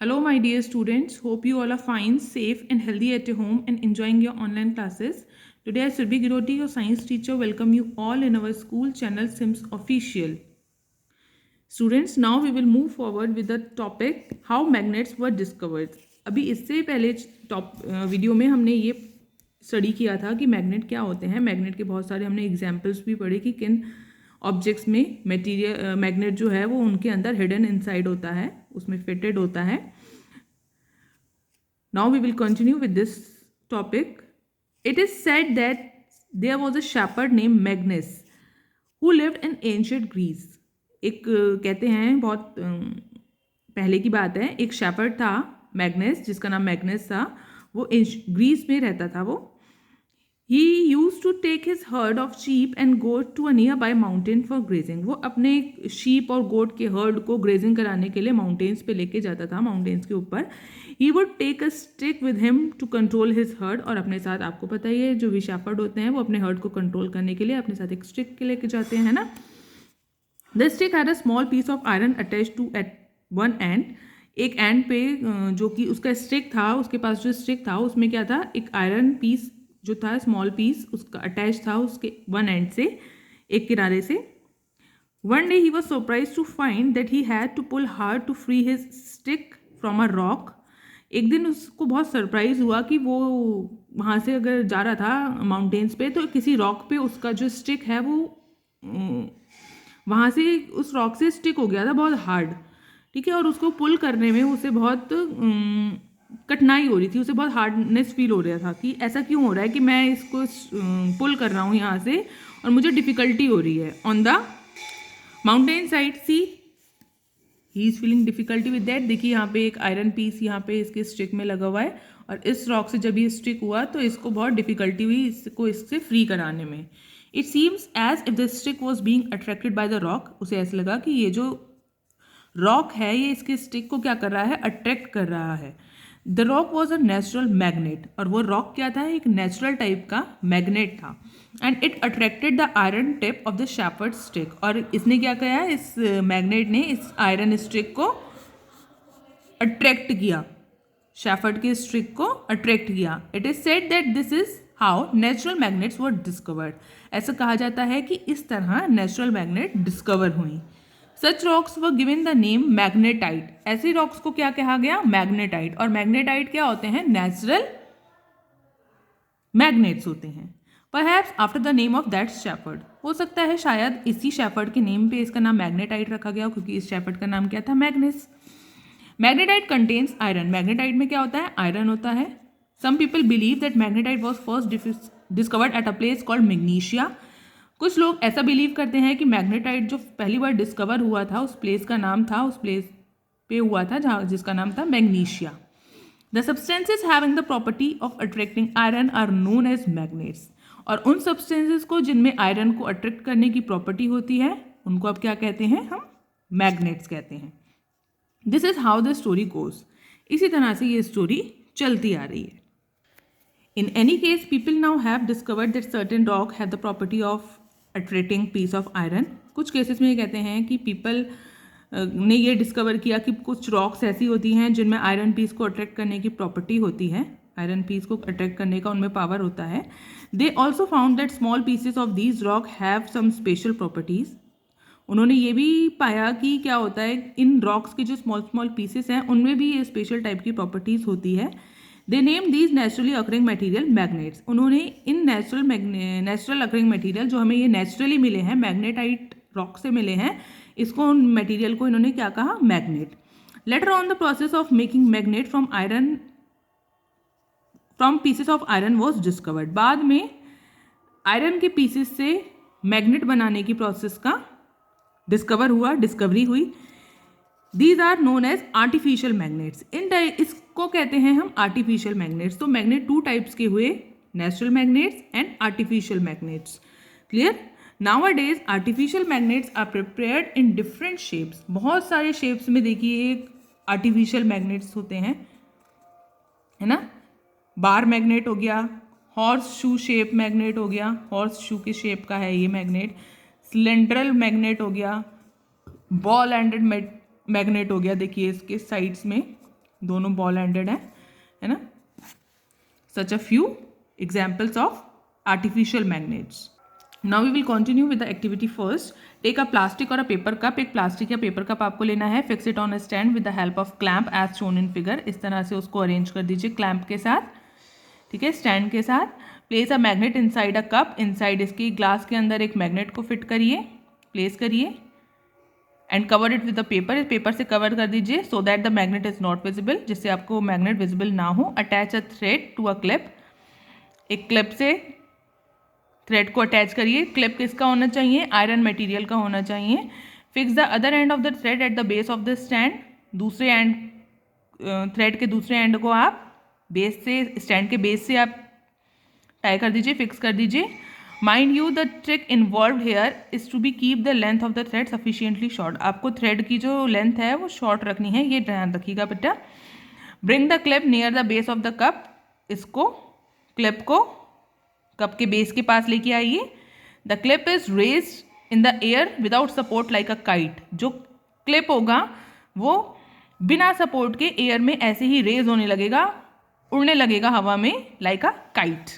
Hello, my dear students. Hope you all are fine, safe, and healthy at your home and enjoying your online classes. Today, I, Surbhi Giroti, your science teacher, welcome you all in our school channel Sims Official. Students, now we will move forward with the topic how magnets were discovered. अभी इससे पहले video में हमने ये study किया था कि magnet क्या होते हैं. मैग्नेट के बहुत सारे हमने एग्जाम्पल्स भी पढ़े कि किन ऑब्जेक्ट्स में मटेरियल मैग्नेट जो है वो उनके अंदर हिडन इनसाइड होता है, उसमें फिटेड होता है. Now we will continue with this topic. It is said that there was a shepherd named Magnus who lived in ancient Greece. एक कहते हैं बहुत पहले की बात है, एक शेफर्ड था मैग्नस, जिसका नाम मैग्नस था. वो ग्रीस में रहता था. वो He used to take his herd of sheep and goat to a nearby mountain for grazing. वो अपने sheep और goat के herd को grazing कराने के लिए mountains पे लेके जाता था, mountains के ऊपर. He would take a stick with him to control his herd. और अपने साथ, आपको पता ही है, जो भी shepherd होते हैं वो अपने herd को control करने के लिए अपने साथ एक stick के लेके जाते हैं, है ना. The stick had a small piece of iron attached to at one end. एक एंड पे जो कि उसका स्टिक था, उसके पास जो स्टिक था उसमें क्या था, एक आयरन पीस जो था, स्मॉल पीस उसका अटैच था उसके वन एंड से, एक किनारे से. One day he was surprise to find that he had to pull hard to free his stick from a rock. एक दिन उसको बहुत सरप्राइज हुआ कि वो वहाँ से अगर जा रहा था माउंटेन्स पे तो किसी रॉक पे उसका जो स्टिक है वो वहाँ से उस रॉक से स्टिक हो गया था बहुत हार्ड, ठीक है. और उसको पुल करने में उसे बहुत कठिनाई हो रही थी, उसे बहुत हार्डनेस फील हो रहा था कि ऐसा क्यों हो रहा है कि मैं इसको पुल कर रहा हूँ यहाँ से और मुझे डिफ़िकल्टी हो रही है. On the mountain side she he is feeling difficulty with that. देखिए यहाँ पे एक आयरन पीस यहाँ पे इसके स्टिक में लगा हुआ है और इस रॉक से जब ये स्टिक हुआ तो इसको बहुत डिफ़िकल्टी हुई इसको इससे फ्री कराने में. It seems as if the stick was being attracted by the rock. उसे ऐसा लगा कि ये जो रॉक है ये इसके स्टिक को क्या कर रहा है, अट्रैक्ट कर रहा है. The rock was a natural magnet. और वो रॉक क्या था, एक नेचुरल टाइप का मैग्नेट था. And it attracted the iron tip of the shepherd stick. और इसने क्या किया, इस मैग्नेट ने इस आयरन स्टिक को अट्रैक्ट किया, शेफर्ड के स्टिक को अट्रैक्ट किया. It is said that this is how natural magnets were discovered. ऐसा कहा जाता है कि इस तरह नेचुरल मैग्नेट डिस्कवर हुई. Such rocks were given the name magnetite. ऐसे रॉक्स को क्या कहा गया, मैग्नेटाइट. और मैग्नेटाइट क्या होते हैं, नेचुरल मैग्नेट्स होते हैं. Perhaps after the name of that shepherd. हो सकता है शायद इसी शेफर्ड के नेम पे इसका नाम मैग्नेटाइट रखा गया क्योंकि इस शेफर्ड का नाम क्या था, magnes. Magnetite contains iron. Magnetite में क्या होता है, आयरन होता है. Some people believe that magnetite was first discovered at a place called Magnesia. कुछ लोग ऐसा बिलीव करते हैं कि मैग्नेटाइट जो पहली बार डिस्कवर हुआ था उस प्लेस का नाम था, उस प्लेस पे हुआ था जहाँ जिसका नाम था Magnesia. The substances having the property of attracting iron are known as magnets. और उन सब्सटेंसेस को जिनमें आयरन को अट्रैक्ट करने की प्रॉपर्टी होती है उनको अब क्या कहते हैं, हम मैग्नेट्स कहते हैं. This is how the story goes. इसी तरह से ये स्टोरी चलती आ रही है. In any case, people now have discovered that certain rock have the property of attracting piece of iron. कुछ केसेस में ये कहते हैं कि पीपल ने ये डिस्कवर किया कि कुछ रॉक्स ऐसी होती हैं जिनमें आयरन पीस को अट्रैक्ट करने की प्रॉपर्टी होती है, आयरन पीस को अट्रैक्ट करने का उनमें पावर होता है. They also found that small pieces of these rock have some special properties. उन्होंने ये भी पाया कि क्या होता है, इन रॉक्स के जो स्मॉल स्मॉल पीसेस हैं उनमें भी ये स्पेशल टाइप की प्रॉपर्टीज़ होती है. They name these naturally occurring material magnets. उन्होंने इन नेचुरल अकरिंग मटीरियल जो हमें ये नेचुरली मिले हैं, मैग्नेटाइट रॉक से मिले हैं, इसको मटीरियल को इन्होंने क्या कहा, magnet. Later on the process of making magnet from pieces of iron was discovered. बाद में आयरन के पीसेस से मैग्नेट बनाने की प्रोसेस का डिस्कवरी हुई. These are known as artificial magnets. इसको कहते हैं हम आर्टिफिशियल मैग्नेट्स. तो मैग्नेट टू टाइप्स के हुए, natural magnets and artificial magnets. Clear. Nowadays artificial magnets are prepared in different shapes. बहुत सारे शेप्स में देखिए आर्टिफिशियल मैग्नेट्स होते हैं, है ना. बार मैग्नेट हो गया, हॉर्स शू शेप मैग्नेट हो गया, हॉर्स शू के शेप का है ये मैग्नेट. सिलेंड्रल मैग्नेट हो गया, बॉल एंडेड मैग्नेट हो गया, देखिए इसके साइड्स में दोनों बॉल एंडेड है ना. Such a few examples of artificial magnets. Now we will continue with the activity first. Take a plastic or a paper cup. एक प्लास्टिक या पेपर कप आपको लेना है. Fix it on a stand with the help of clamp as shown in figure. इस तरह से उसको arrange कर दीजिए क्लैम्प के साथ, ठीक है, स्टैंड के साथ. Place a magnet inside a cup. Inside इसकी ग्लास के अंदर एक मैग्नेट को फिट करिए, प्लेस करिए. And cover it with the paper. Paper से कवर कर दीजिए so that the magnet is not visible, जिससे आपको मैग्नेट विजिबल ना हो. Attach a thread to a clip. एक क्लिप से थ्रेड को अटैच करिए. क्लिप किसका होना चाहिए? आयरन मटेरियल का होना चाहिए. Fix the other end of the thread at the base of the stand. दूसरे एंड, थ्रेड के दूसरे एंड को आप बेस से, स्टैंड के बेस से आप टाई कर दीजिए, फिक्स कर दीजिए. Mind you the trick involve here is to be keep the length of the thread sufficiently short. आपको थ्रेड की जो लेंथ है वो शॉर्ट रखनी है, ये ध्यान रखिएगा बेटा. Bring the clip near the base of the cup. इसको, क्लिप को कप के बेस के पास लेके आइए. The clip is raised in the air without support like a kite. जो क्लिप होगा वो बिना सपोर्ट के एयर में ऐसे ही रेज होने लगेगा, उड़ने लगेगा हवा में लाइक अ काइट.